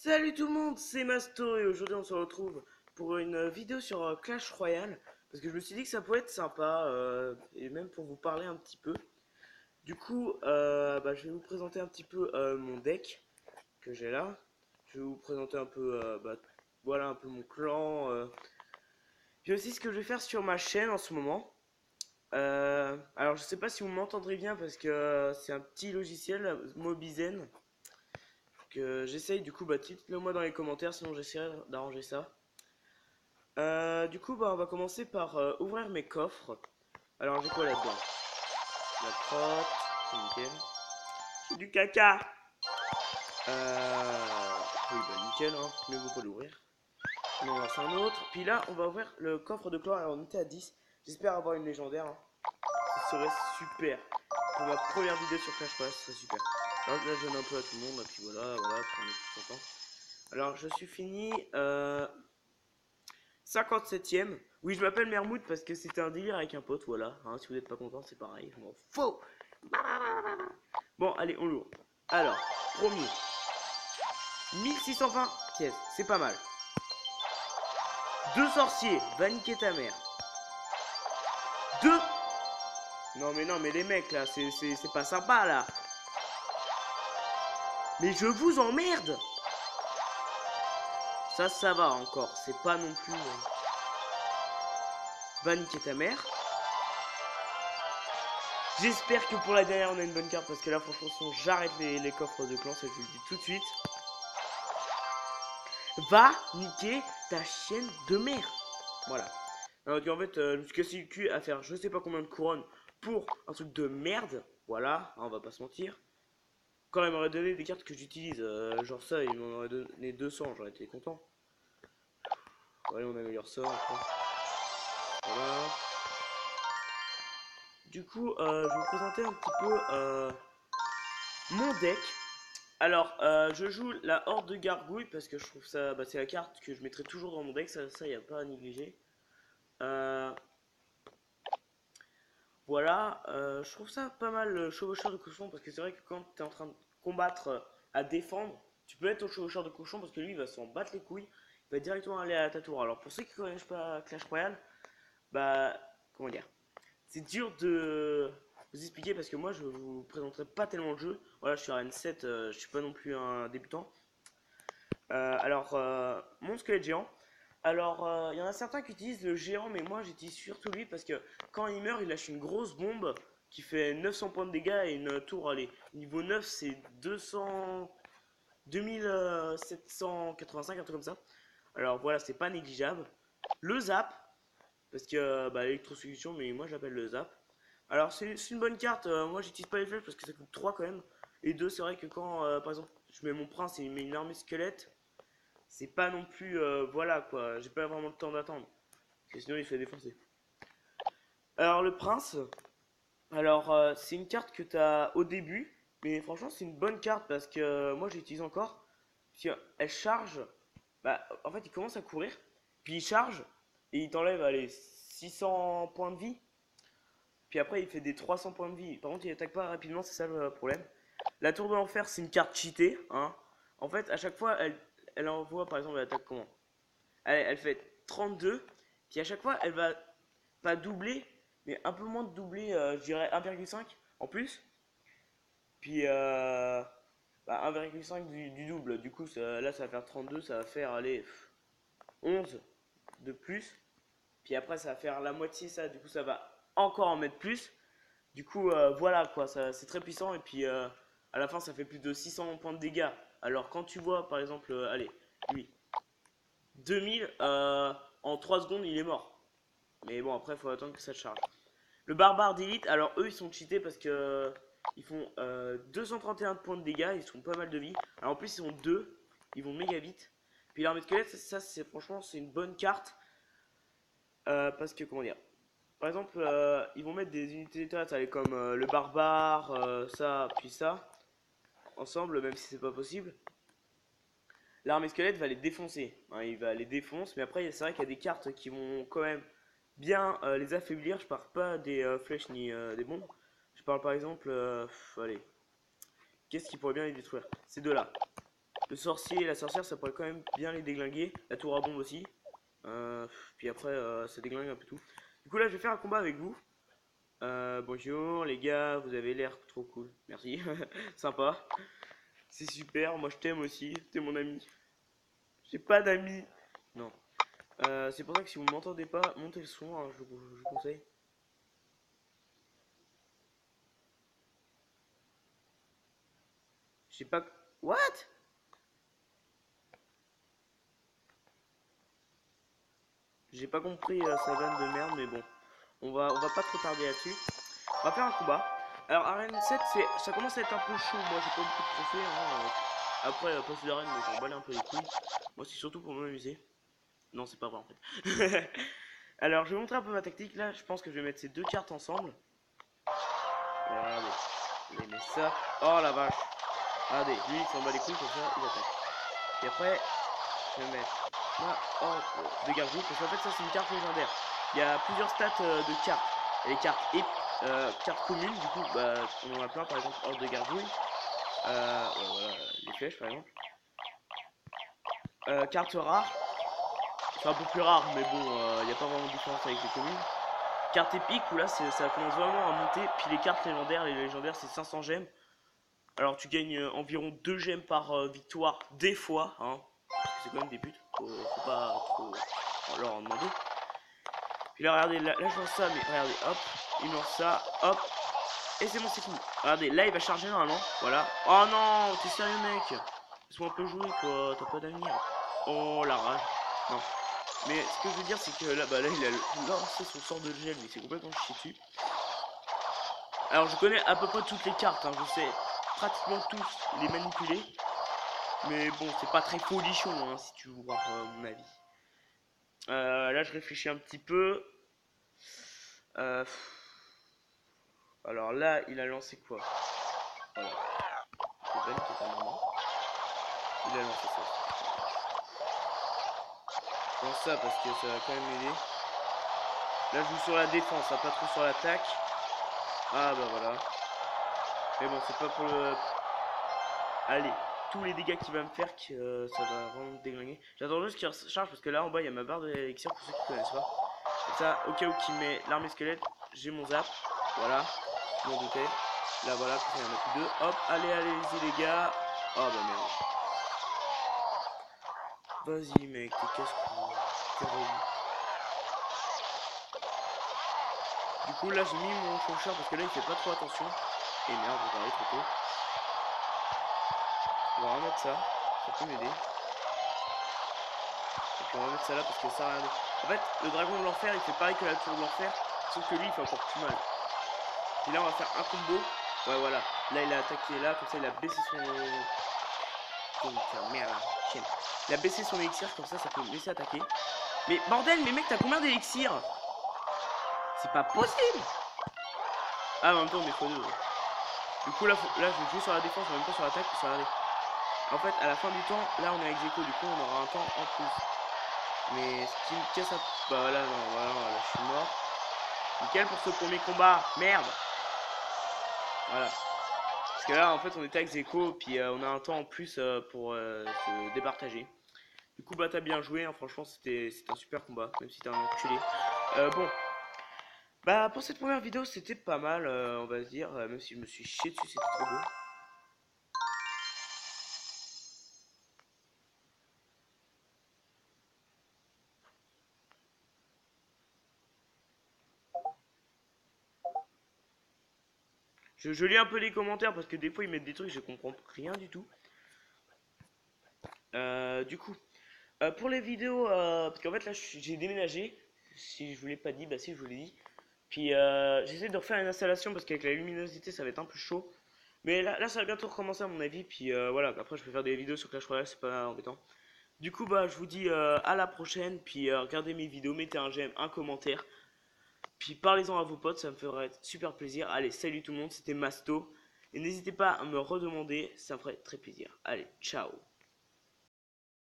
Salut tout le monde, c'est Masto et aujourd'hui on se retrouve pour une vidéo sur Clash Royale parce que je me suis dit que ça pourrait être sympa et même pour vous parler un petit peu. Du coup, je vais vous présenter un petit peu mon deck que j'ai là. Je vais vous présenter un peu, voilà un peu mon clan. Puis aussi ce que je vais faire sur ma chaîne en ce moment. Alors je sais pas si vous m'entendrez bien parce que c'est un petit logiciel Mobizen que j'essaye. Du coup, dites-le moi dans les commentaires, sinon j'essaierai d'arranger ça. Du coup, on va commencer par ouvrir mes coffres. Alors, j'ai quoi là-dedans? La crotte, c'est nickel. J'ai du caca. Oui, nickel, hein. Mieux vaut pas l'ouvrir. On en lance un autre. Puis là, on va ouvrir le coffre de chlore. Alors, on était à 10. J'espère avoir une légendaire, hein. Ce serait super. Pour ma première vidéo sur Clash Royale, ce serait super. Alors là, je donne un peu à tout le monde. Et puis voilà, voilà, on est tous contents. Alors, je suis fini. 57ème. Oui, je m'appelle Mermoud parce que c'était un délire avec un pote, voilà. Hein, si vous n'êtes pas content, c'est pareil, je m'en fous. Bon, allez, on l'ouvre. Alors, premier. 1620 pièces, c'est pas mal. Deux sorciers, va niquer ta mère. Deux. Non, mais les mecs, là, c'est pas sympa, là. Mais je vous emmerde. Ça va encore, c'est pas non plus... Va niquer ta mère. J'espère que pour la dernière on a une bonne carte parce que là franchement sinon j'arrête les coffres de clan, ça je vous le dis tout de suite. Va niquer ta chienne de mère. Voilà. Alors en fait je me suis cassé le cul à faire je sais pas combien de couronnes pour un truc de merde. Voilà, hein, on va pas se mentir. Quand il m'aurait donné des cartes que j'utilise, genre ça, il m'en aurait donné 200, j'aurais été content. Allez, on améliore ça. Enfin. Voilà. Du coup, je vais vous présenter un petit peu mon deck. Alors, je joue la Horde de Gargouille parce que je trouve ça, c'est la carte que je mettrai toujours dans mon deck, ça y a pas à négliger. Euh, voilà, je trouve ça pas mal le chevaucheur de cochon parce que c'est vrai que quand tu es en train de combattre à défendre, tu peux être au chevaucheur de cochon parce que lui il va s'en battre les couilles, il va directement aller à ta tour. Alors pour ceux qui connaissent pas Clash Royale, comment dire, c'est dur de vous expliquer parce que moi je vous présenterai pas tellement le jeu. Voilà, je suis à N7, je suis pas non plus un débutant. Mon squelette géant. Alors, il y en a certains qui utilisent le géant, mais moi j'utilise surtout lui parce que quand il meurt, il lâche une grosse bombe qui fait 900 points de dégâts et une tour, allez, niveau 9, c'est 200... 2785, un truc comme ça. Alors voilà, c'est pas négligeable. Le zap, parce que électrosolution, mais moi j'appelle le zap. Alors c'est une bonne carte, moi j'utilise pas les flèches parce que ça coûte 3 quand même. Et 2, c'est vrai que quand par exemple je mets mon prince et il met une armée squelette, c'est pas non plus, voilà quoi, j'ai pas vraiment le temps d'attendre. Parce que sinon il fait défoncer. Alors le prince, c'est une carte que tu as au début, mais franchement c'est une bonne carte parce que moi j'utilise encore. Puis elle charge, en fait il commence à courir, puis il charge, et il t'enlève allez, 600 points de vie. Puis après il fait des 300 points de vie. Par contre il attaque pas rapidement, c'est ça le problème. La tour de l'enfer c'est une carte cheatée, hein. En fait à chaque fois elle envoie par exemple elle attaque comment? Elle fait 32, puis à chaque fois, elle va pas doubler, mais un peu moins de doubler, je dirais 1,5 en plus. Puis 1,5 du double. Du coup, là, ça va faire 32, ça va faire, allez, 11 de plus. Puis après, ça va faire la moitié, ça. Du coup, ça va encore en mettre plus. Du coup, voilà quoi, c'est très puissant. Et puis, à la fin, ça fait plus de 600 points de dégâts. Alors, quand tu vois, par exemple, allez, lui, 2000, en 3 secondes, il est mort. Mais bon, après, il faut attendre que ça charge. Le barbare d'élite, alors eux, ils sont cheatés parce que ils font 231 points de dégâts, ils font pas mal de vie. Alors en plus, ils sont deux, ils vont méga vite. Puis l'armée de squelette, ça, c'est franchement, c'est une bonne carte. Parce que, comment dire, par exemple, ils vont mettre des unités d'état, comme le barbare, ça, puis ça, ensemble, même si c'est pas possible. L'armée squelette va les défoncer. Hein, il va les défoncer, mais après, c'est vrai qu'il y a des cartes qui vont quand même bien les affaiblir. Je parle pas des flèches ni des bombes. Je parle par exemple, allez, qu'est-ce qui pourrait bien les détruire? Ces deux-là. Le sorcier et la sorcière, ça pourrait quand même bien les déglinguer. La tour à bombe aussi. Puis après, ça déglingue un peu tout. Du coup, là, je vais faire un combat avec vous. Bonjour les gars, vous avez l'air trop cool. Merci. Sympa. C'est super, moi je t'aime aussi. T'es mon ami. J'ai pas d'amis. Non. C'est pour ça que si vous m'entendez pas, montez le son, hein, je vous conseille. Je sais pas. What? J'ai pas compris sa vanne de merde, mais bon. On va pas trop tarder là-dessus. On va faire un combat. Alors, Arène 7, ça commence à être un peu chaud. Moi, j'ai pas beaucoup de trophées. Hein. Après, poste d'arène, mais j'en balais un peu les couilles. Moi, c'est surtout pour m'amuser. Non, c'est pas vrai en fait. Alors, je vais montrer un peu ma tactique. Là, je pense que je vais mettre ces deux cartes ensemble. Regardez. Je vais mettre ça. Oh la vache. Regardez, lui, il s'en bat les couilles comme ça, il attaque. Et après, je vais mettre là, oh, de gargouille. Parce qu'en fait, ça, c'est une carte légendaire. Il y a plusieurs stats de cartes. Il y a les cartes communes, du coup, bah, on en a plein, par exemple, horde de gargouille. Voilà, les flèches, par exemple. Cartes rares. C'est un peu plus rare, mais bon, il n'y a pas vraiment de différence avec les communes. Carte épique, où là, ça commence vraiment à monter. Puis les cartes légendaires, c'est 500 gemmes. Alors tu gagnes environ 2 gemmes par victoire des fois, hein. Parce que c'est quand même des buts, faut pas trop leur en demander. Puis là, regardez, là je lance ça, mais regardez, hop, il lance ça, hop, et c'est bon, c'est fini. Regardez, là il va charger normalement, voilà. Oh non, t'es sérieux mec? Laisse-moi un peu jouer quoi, t'as pas d'avenir. Oh la rage. Non. Mais ce que je veux dire, c'est que là, bah là il a lancé son sort de gel, mais c'est complètement chié dessus. Alors je connais à peu près toutes les cartes, hein, je sais pratiquement tous les manipuler. Mais bon, c'est pas très folichon, hein, si tu veux voir mon avis. Là, je réfléchis un petit peu. Alors là, il a lancé quoi? Voilà. C'est Ben totalement. Il a lancé ça. Je lance ça parce que ça va quand même m'aider. Là, je joue sur la défense, hein, pas trop sur l'attaque. Ah bah voilà. Mais bon, c'est pas pour le... Allez, tous les dégâts qu'il va me faire, que ça va vraiment me déglinguer. J'attends juste qu'il recharge parce que là en bas il y a ma barre d'élixir pour ceux qui connaissent pas. Comme ça, au cas où qu'il met l'armée squelette, j'ai mon zap. Voilà, je m'en doutais. Là voilà, il y en a plus deux. Hop, allez-y les gars. Oh bah merde. Vas-y mec, t'es casse-couille. T'es relou. Du coup là j'ai mis mon chauffeur parce que là il fait pas trop attention. Et merde, je vais aller trop tôt. On va remettre ça, ça peut m'aider. Et puis on va mettre ça là parce que ça rien. En fait, le dragon de l'enfer il fait pareil que la tour de l'enfer, sauf que lui il fait encore plus mal. Puis là on va faire un combo. Ouais voilà, là il a attaqué là, comme ça il a baissé son... Putain, merde, chienne. Il a baissé son élixir, comme ça peut me laisser attaquer. Mais bordel, mais mec t'as combien d'élixir? C'est pas possible. Ah en même temps on est x2. Du coup là, je vais jouer sur la défense en même temps sur l'attaque, puis regardez. En fait, à la fin du temps, là on est ex aequo, du coup on aura un temps en plus. Mais ce qui me casse à... Bah voilà, non, voilà, là je suis mort. Nickel pour ce premier combat, merde. Voilà. Parce que là en fait on était ex aequo, puis on a un temps en plus pour se départager. Du coup bah t'as bien joué, hein, franchement c'était un super combat, même si t'es un enculé. Bon. Bah pour cette première vidéo c'était pas mal, on va se dire, même si je me suis chié dessus, c'était trop beau. Je lis un peu les commentaires parce que des fois ils mettent des trucs, je comprends rien du tout. Du coup, pour les vidéos, parce qu'en fait là j'ai déménagé. Si je vous l'ai pas dit, bah si je vous l'ai dit. Puis j'essaie de refaire une installation parce qu'avec la luminosité ça va être un peu chaud. Mais là ça va bientôt recommencer à mon avis. Puis voilà, après je peux faire des vidéos sur Clash Royale, c'est pas embêtant. Du coup bah je vous dis à la prochaine. Puis regardez mes vidéos, mettez un j'aime, un commentaire. Puis parlez-en à vos potes, ça me ferait super plaisir. Allez, salut tout le monde, c'était Masto. Et n'hésitez pas à me redemander, ça me ferait très plaisir. Allez, ciao.